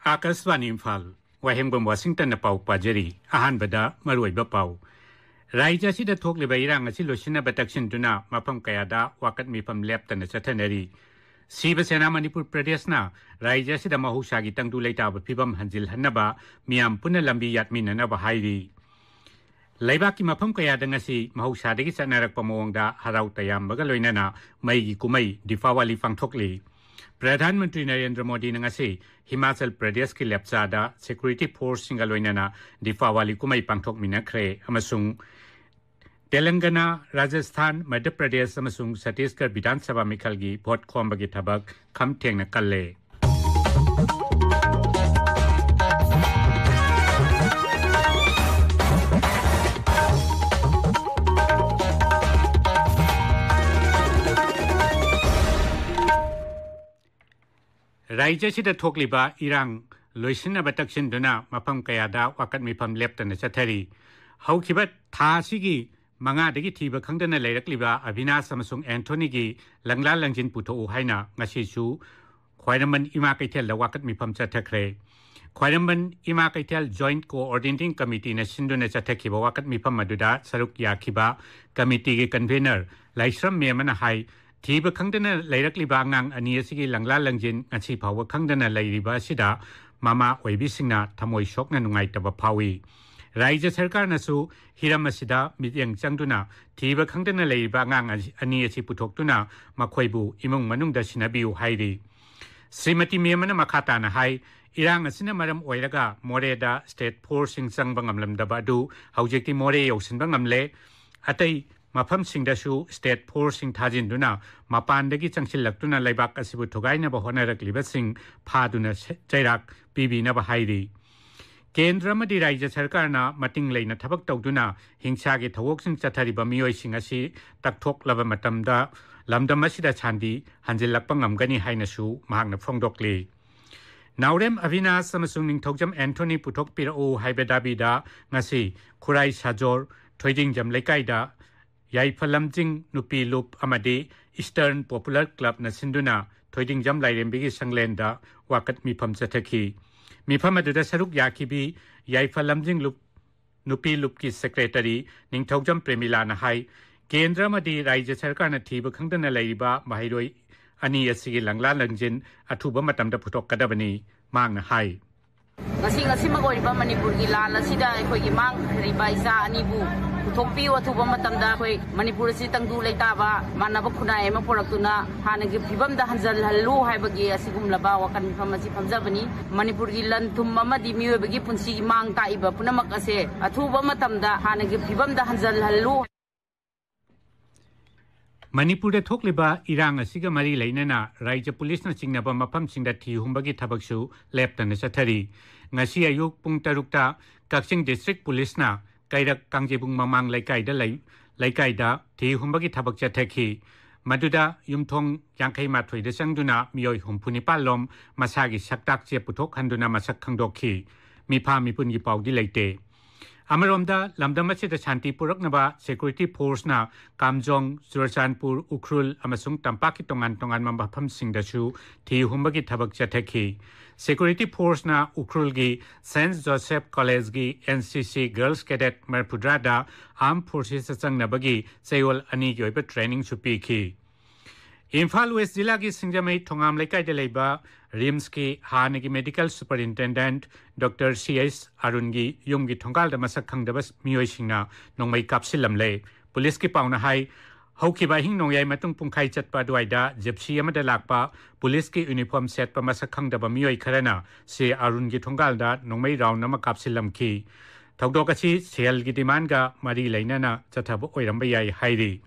Akaswani Imphal, Wahengbam Washington Pau Pajari, Ahan Bada, Marui Bapau. Raija Sida Tok Libairang, a Silosina Bataction Duna, Mapam Kayada, Wakat Mipam Lepton, a Satanari. Sibasena Manipur Pradesna, Raija Sida Mahushagi Tangdu Leta, Pibam Hanzil Hanaba, Miam Punalambi Yatmin and Haidi. Laibaki Mapam Kayadangasi, Mahushadiki Sanarak Pamonga, Harautayam Bagaloinana, Mai Kumai, Difawali Fangtokli. Pradhanmantri Narendra Modi nangasi Himachal Pradesh ki lepchada security force singaloinana Difawali kumai pangthok minakre amasung Telangana, Rajasthan, Madhya Pradesh amasung Chhattisgarh Vidhan Sabha mikhalgi vote khombagi thabak kham thengna kalle. Raija Sida Tokliba, Irang, Loisina Batakshin Duna, Mapam Kayada, Wakat Mipam Lepton, Chatari. How Kibat Tasigi, Manga Digi Tiba Kangdana Layakliba, Avina Samasung Antonigi, Langla Langjin Puto Haina, Ngashishu, Quaidaman Imakatel, the Wakat Mipam Chatakre. Quaidaman Imakatel Joint Coordinating Committee, Nasinduna Chatakiba, Wakat Mipam Maduda, Saruk Yakiba, Committee Convener, Laishram Memana High. Tiba Kangdana Layakliba Ngang Aniasigi Langla Langjin, and see power Kangdana Layriba Sida, Mama Webisina, Tamoy Shokna Nungaitaba Pawi. Raija Serkar Nasu, Hiramasida, Midyang Changduna, Tiba Kangdana Layriba Ngang Aniasi Putoktuna, Makwebu, Imung Manungda Sinabiu Haidi. Srimati Memana Makatana Hai, Irang Asinamaram Oiraga, Moreda, State Forcing Sangbangam Lamdabadu, Haujeki More Yosinbangamle, Atay. Mapam Singdasu, State Forcing Tajinduna, Mapandagi Changsilaktuna Laibak Asibu Togaina Bahonarak Libasing, Paduna Jairak, Bibi Nabahaidi. Kendramadi Raija Sarkarna, Mating Lane, Tabak Togduna, Hingsagi Tawoksin Chatari Bamio Singasi, Taktok Lava Matamda, Lamda Masida Chandi, Hanzilapangam Gani Hainasu, Mahagna Fongdokli. Naurem Avina Samasung Togjam Anthony Putok Pira O Haibedabida, Nasi, Kurai Sajor, Trading Jam Lekaida. Yaifalamjing Nupi Loop Amadi, Eastern Popular Club Nasinduna, Toiding Jam Lairembigi Sanglenda, Wakat Mipam Zataki. Mipamaduda Saruk Yakibi, Yaifalamjing Loop Nupi Loopki Secretary, Ningtogjam Premilana Hai, Kendra Madi Raija Sarkana Tiba Kangdana Laiba, Mahiroi, Ani Asigi Langla Langjin, Atuba Matamda Putok Kadabani, Mang Hai. Ngasi magoriba Manipur gi lala sida khoi gi mang riba isa anibu thokpi wathuba matamda khoi Manipur si tangdu leitaba manaba khunai ma poraktuna hanagi phibamda hanjal hallu haibagi asigum laba wakan famasi famjabani Manipur gi lan thum amadi miwebagi punsi gi mang taiba punamak ase athuba matamda hanagi phibamda hanjal hallu Manipur Tokliba, Irang Asiga Mari Lainana, Raija Police Singnaba Mapam Singda Ti Humbagi Tabaksu, Lepton Satari, Ngasia Yuk Pungtarukta, Kaksing District Police Na, Kaida Kangjibung Mamang Laikaida, Ti Humbagi Tabakja Teki, Maduda, Yumtong, Yankai Matri, the Sangduna, Mioi Humpunipalom, Masagi Saktak Putok Handuna Masakangdoki, Mipa Mipuni Pau Dilate. Amaromda, Lamdamachi the Chanti Puraknaba, Security Force na, Kamjong, Surachanpur, Ukrul, Amasung Tampaki Tongan Mambapam Singdasu, Ti Humbagi Tabak Jateki. Security Force na, Ukrulgi, St. Joseph College gi, NCC Girls Cadet Marpudrada, Armed Forces Sang Nabagi, Sayol Ani Yoiba Training Supiki. Imphal West Zilagi Singjamai Tongam Lekai de Leba, Rimski, Hanagi Medical Superintendent, Dr. C.S. Arungi, Yumgi Tongal the Masakang the Bas Mioishina, Nongmai Kapsilam Le, Police ki Pauna Hai, Hoki Bahing Noyai Matung Punkai Chatpa Duaida, Jepsi Yamada Lakpa, Police ki uniform set pa Masakang the Bamioi Karana, Se Arungi Tongalda, Nongmai Round Nama Kapsilam ki. Togdokachi, Sel Gidimanga, Mari Lainana, Chatabu Oirambaya Haidi.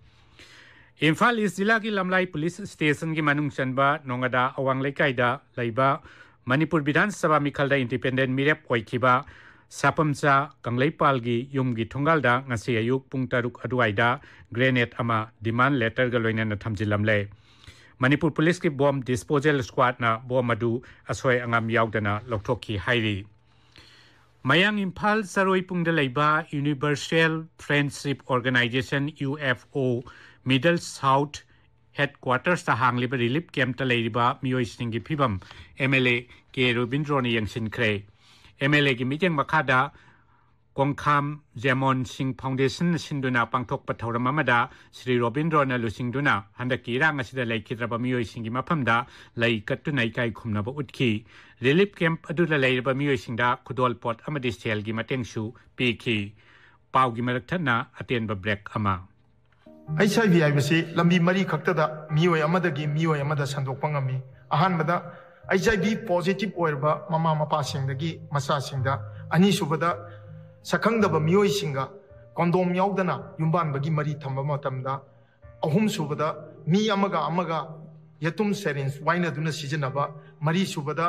Imphal is Zilagi Lamlai Police Station gi Manung Chanba, Nongada, Awang Lekaida, Laiba, Manipur Vidhan Sabha Mikhalda Independent Mirep Oikiba, Sapamsa, Kanglai Palgi, Yumgi Tongalda, Ngasi Ayuk Pungtaruk Aduaida, Grenade Ama, Demand Letter Galoina Tamjilamle. Manipur Police ki Bomb Disposal Squad na Bomadu, Asway Angam Yaudana, Loktoki Hairi. Mayang Imphal Saroi Pungdalaiba, Universal Friendship Organization UFO, Middle South Headquarters ta Hangliba Relief Camp ta Leiriba Miyoi Singi Pibam MLA เกรูบินโรนยังสินเครMLA กิมิยังมาคาดากองคำเจมอนสิงฟาวเดชั่นสินดุนาปังทกปะทาวรมามาดาสรีโรบินโรนาลุสิงดุนาฮันดากีร่างอาศิดาไลคิดระบามิโอสิงกิมาพัมดาไลกัดตุนไอไกคุมนาบอุดคีรีลิฟแคมป์อดุลไลระบามิโอสิงดาคุดอลพอดอามาดิสเซลกิมาเตงชูปีคีปาวกิมารักทันนาอเตียนบะเบรกอามาHIV ไอวิสิลำบีมารีขักตะดามิโออามาดากิมิโออามาดาสันตุปังอามีอาหารมาดาHIV positive โอเอร์บะมามาปาสิงดากิมาซาสิงดาอันนี้สุบดาสักครั้งดาบมิโอสิงกาคอนโดมยาวดานะยุบานบะกิมารีทำบะมาทำดาอาหุมสุบดามีอามากยตุมเซรินส์ไว้ในดุนสิจนาบะมารีสุบดา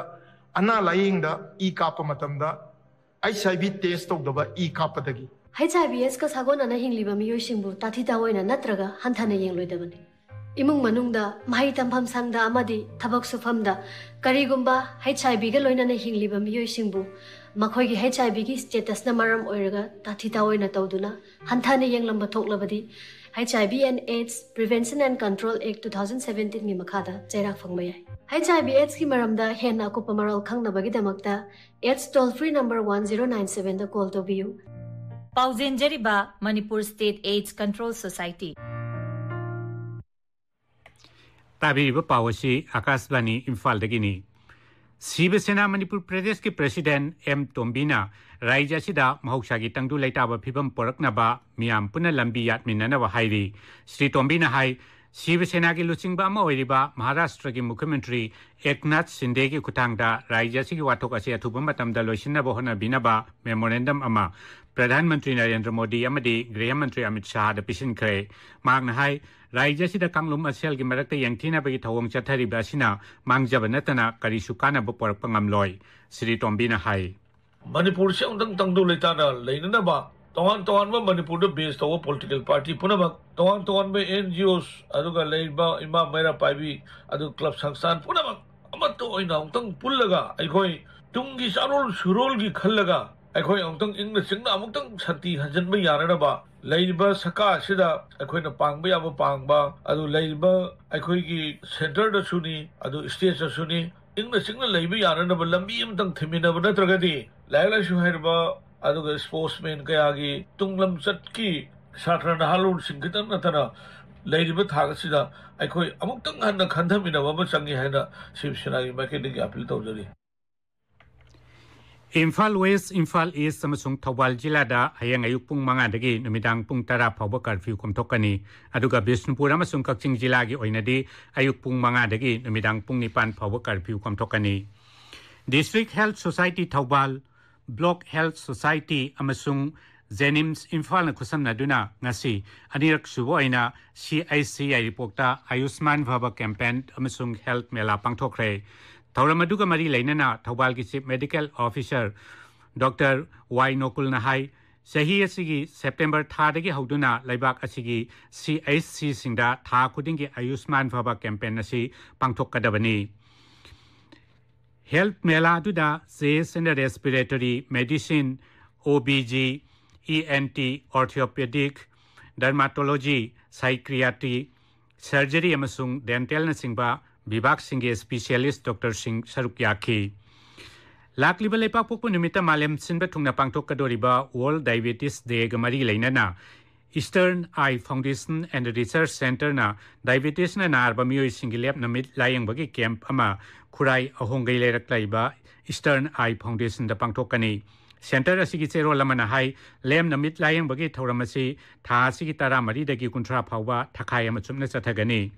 อันน่าไลยิงดาอีกาปมาทำดาHIV เทสต์ตกดาบะอีกาปดากิHIV ka sagon ana hingliba miyo singbu tathita oina natraga hanthane yengloidabani imung manungda mai tampham sangda amadi thabak sufamda karigumba HIV ga loina na hingliba miyo singbu makhoi gi HIV gi status na maram oiraga tathita oina tawduna hanthane yenglamba thoklabadi HIV and AIDS Prevention and Control Act 2017 mi makhada chairak phangmaya HIV AIDS ki maramda hena ko pamaral khangnabagi damakta AIDS toll free number 1097 da call to biu Pauzenjariba Manipur State AIDS Control Society Tabiriba Pawasi Akasbani Imphal Dagini Sivasena Manipur Pradesh ki President M. Tombina Raija Sida Mahoksagi Tangdu Laitaba Pibam Poraknaba Miam Puna Lambi Yatminana Hairi Sri Tombina Hai Sivasena ki Lusingba Maoriba Maharashtra ki Mukhyamantri Eknath Shinde ki Khutangda Raija Sigi Wathok Ase Athubam Matamda Loisina Bohona Binaba Memorandum Ama Pradhanmantri Narendra Modi Amadi Grihmantri Amit Shah da Pisin Kre Magna Hai Raija Sida Kanglum Asel ki Marakta Yangthina Bagi Thawong Chathari Basina Mangjaba Natana Karisukana Boporak Pangamloi Sri Tombina Hai Manipur se undang tangdu leitana leinana ba Tongan ba Manipur da based over political party punaba Tongan ba NGOs aduga leiba ima mera paibi adu club sangstan punaba amato oina ungtang pullaga aikoi tungi sarol surol gi khallaga aikoi ungtang ingna singna amutang santi hajan ba yarana ba leiba saka sida aikoi na pangba ya ba pangba adu leiba aikoi gi center da suni adu state da suni ingna singna leiba yarana ba lambi amtang thimina ba natragadi laila shuhairba aduga sportsman kayagi tunglam chatki satra nahalur singkitan natana leiba thagasida aikoi amuktang hanna khandhamina ba changi haina shivsena gi makeni gi appeal tawjari Imphal West, Imphal East, Samasung Thawal Jilada, Hayang Ayupung Mangadagi, Numidang Pung Tara, Power Curfew Komtokani, Aduga Bisnupura Masung Kakching Jilagi, Oinadi, Ayupung Mangadagi, Numidang Pung Nipan, Power Curfew Komtokani. District Health Society Thawal, Block Health Society, Amasung, Zenims, Imphal Nakusam Naduna, Nasi, Anirak Suvoina, CICI Reporta, Ayusman Vaba Campaign, Amasung Health Mela Pangtokre. Tauramaduga Mari Lainana, Thawal ki Chief Medical Officer, Dr. Y. Nokul Nahai, Sahi Asigi, September Thadagi Hauduna, Laibak Asigi, CIC Singda, Tha Kudingi Ayusman Vaba Campaign Nasi, Pangtok Kadabani. Health Mela Duda, Says and Respiratory Medicine, OBG, ENT, Orthopedic, Dermatology, Psychiatry, Surgery Amasung, Dental Nasingba, Bibak Singh Specialist Dr. Singh Sarukyaki. Lakliba lepa pukpu numita malem sinba tungna pangtok kadoriba World Diabetes Day gamari lainana. Eastern Eye Foundation and Research Center na diabetes na narba miyoy singilep na mid layang bagi camp ama kuray ahongay lerak laiba Eastern Eye Foundation da pangtok kani. Center asigi zero laman na hai lem na mid layang bagi tauramasi tha asigi tara mari dagi kuntra phawa thakaya machumna chathagani.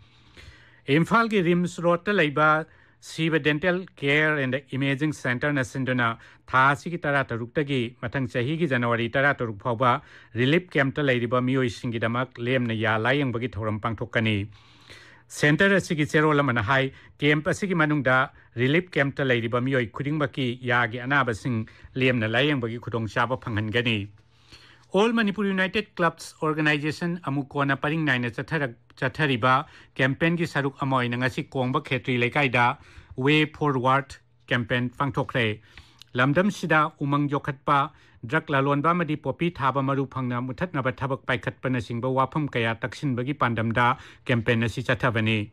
Imphal ki Rims Road Laiba Siva Dental Care and Imaging Center na Sinduna Tha Sigi Tara Taruktagi Matang Sahi ki January Tara Taruk Phawba Relief Camp ta Laiba Miyoi Singi Damak Lem na ya layang bagi thoram pangthokani Center asigi zero lamana hai camp asigi manungda Relief Camp ta Laiba Miyoi khuding baki ya gi anaba sing lem na layang bagi khudong chaba phanghan All Manipur United Clubs Organization Amukona Paring Naina Chathariba campaign ki saruk amoy na ngasi kongba khetri lekaida Way Forward campaign pangthokre lamdam sida umang jokhatpa drug lalonba madi popi thaba maru phangna muthatna ba thabak paikhatpa na singba wafam kaya taksin bagi pandamda campaign na si chathabani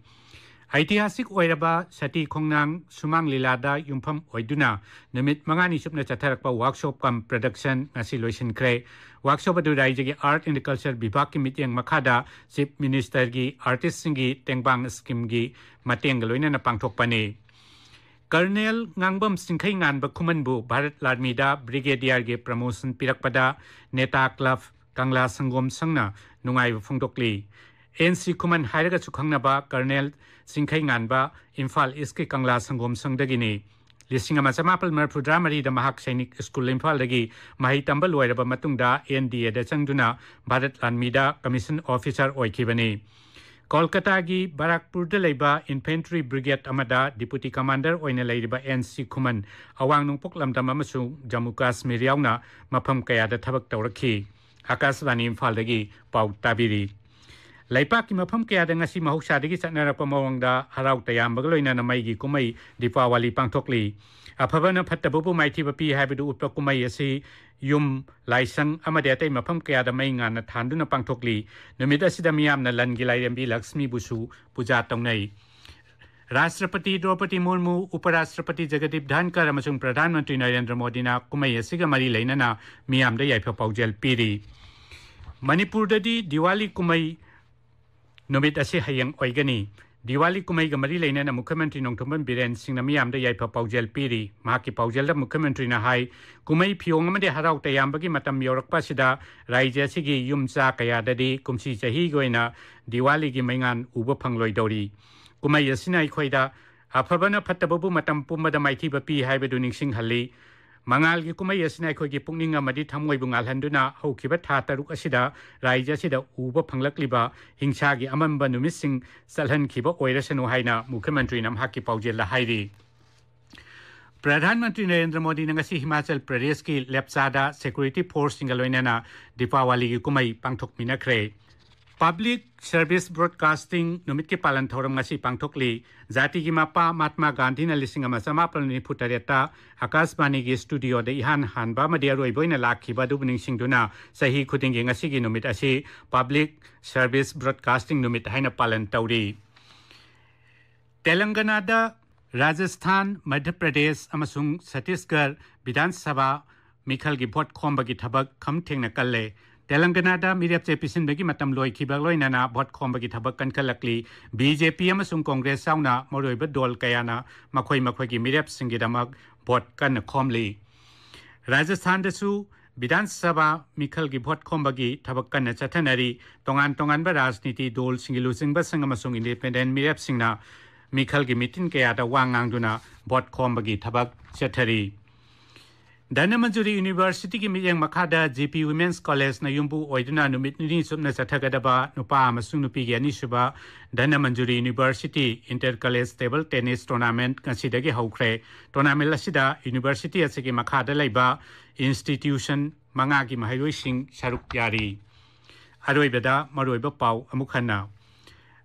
ऐतिहासिक ओइरबा सती खोंगनांग सुमांग लीलादा युमफम ओइदुना नमित मंगानी सुपना चथरकपा workshop come production ngasi loisinkhre workshop adu raijya gi art and culture vibhag ki mityang makhada chief minister gi artist singi tengbang scheme gi mateng loina na pangthokpani Colonel Ngangbam Singkhai Nganba Khumanbu Bharat Army da Brigadier ge promotion pirakpada Neta Club Kangla Sangom Sangna nungai phongdokli NC Khuman hairaga chukhangnaba Colonel Singkhai Nganba Imphal East Kangla Sangom Sangdagini Lisingama Samapal Marpudra Mari da Mahak Sainik School Imphal dagi mahi tambal loiraba matungda NDA da changduna Bharat Army da Commission Officer oikibani Kolkata gi Barakpur da leiba Infantry Brigade amada Deputy Commander oina leiba NC Khuman awang nungpok lamdam amasung Jammu Kashmir yauna mafam kaya da thabak tawrakhi Akashvani Imphal dagi pau tabiri Laipak ki mafam kaya da ngasi mahuksa dagi satnarapa mawangda harau tayambaga loina na maigi kumai Dipawali pangthokli afabana phattabu maithiba pi haibadu utpa kumai asi yum laisang amade atai mafam kaya da mai ngana thanduna pangthokli numit asida miyamna langi lairembi Lakshmi busu puja tongnai Rashtrapati Draupadi Murmu Uparashtrapati Jagadip Dhankar amasung Pradhan Mantri Narendra Modi na kumai asiga mari leinana miyamda yaifa paujel piri Manipur dadi Diwali kumai numit ase hayang oigani Diwali kumai ga mari leina na Mukhyamantri Nongthombam Biren Singh na miyam da yaifa paujel piri mahaki paujel da Mukhyamantri na hai kumai phiong amade harau tayambagi matam yorakpa sida raijya sigi yumcha kaya dadi kumsi chahi goina Diwali gi maingan uba phangloi dori kumai asina ikhoida afabana phattabu matam pumada maithiba pi haibedu ningsing halli Mangal gi kumai asina ikhogi pungning amadi thamngoi bungal handuna hokhiba tha taruk asida raijya sida uba phanglakliba hingsa gi amamba numising salhan khiba oirasanu haina Mukhyamantri nam haki paujel la hairi Pradhanmantri Narendra Modi ngasi Himachal Pradesh ki lepchada security force singaloinana Dipawali gi kumai pangthok minakre Public Service Broadcasting numit ke palan thoram ngasi pangthokli jati gi mapa Mahatma Gandhi na lising ama samapal ni futareta Akashvani gi studio de ihan hanba madia roi boina lakhiba du buning singduna sahi khuding gi ngasi gi numit asi Public Service Broadcasting numit haina palan tauri Telangana da Rajasthan Madhya Pradesh amasung Chhattisgarh Vidhan Sabha Mikhal gi vote khomba gi thabak kham thengna kalle Telangana da mirap che pisin bagi matam loi khibak loina na vote khomba gi thabak kan kalakli BJP amasung Congress sauna moroi ba dol kayana makhoi gi mirap singi damak vote kan khomli Rajasthan da su Vidhan Sabha Mikhal gi vote khomba gi thabak kan chathanari tongan ba rajniti dol singilu singba sang amasung independent mirap singna Mikhal gi mitin kaya da wangang duna vote khomba gi thabak chathari Danamanjuri University ki miyang makhada GP Women's College na yumbu oiduna numit ni sumna sathagadaba nupa amasung nupi gi anisuba Danamanjuri University Inter-College Table Tennis Tournament kasidagi haukhre tournament lasida university asigi makhada laiba institution manga gi mahairoi sing saruk yari aroibada maroiba pau amukhana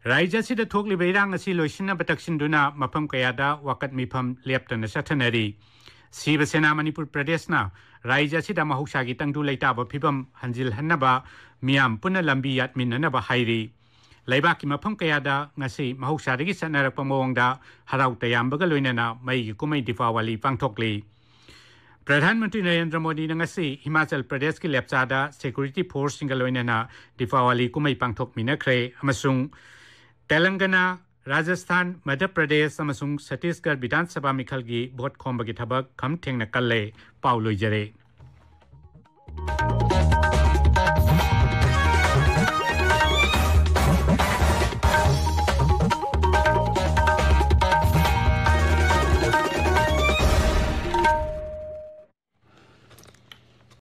Raija sida thokli beirang asi loisina bataksinduna mafam kayada wakat mifam leptana sathanari Siva Sena Manipur Pradesh na Raija sida mahuksa gi tangdu leita ba phibam hanjil hannaba miyam puna lambi yatmin nanaba hairi Laiba ki mafam kayada ngasi mahuksa dagi sanarak pamawangda harau tayambaga loinana mai gi kumai Dipawali pangthokli Pradhanmantri Narendra Modi ngasi Himachal Pradesh ki lepchada security force singaloinana Dipawali kumai pangthok minakre amasung Telangana Rajasthan Madhya Pradesh amasung Chhattisgarh Vidhan Sabha Mikhal gi vote khomba gi thabak kham thengna kalle pauloi jare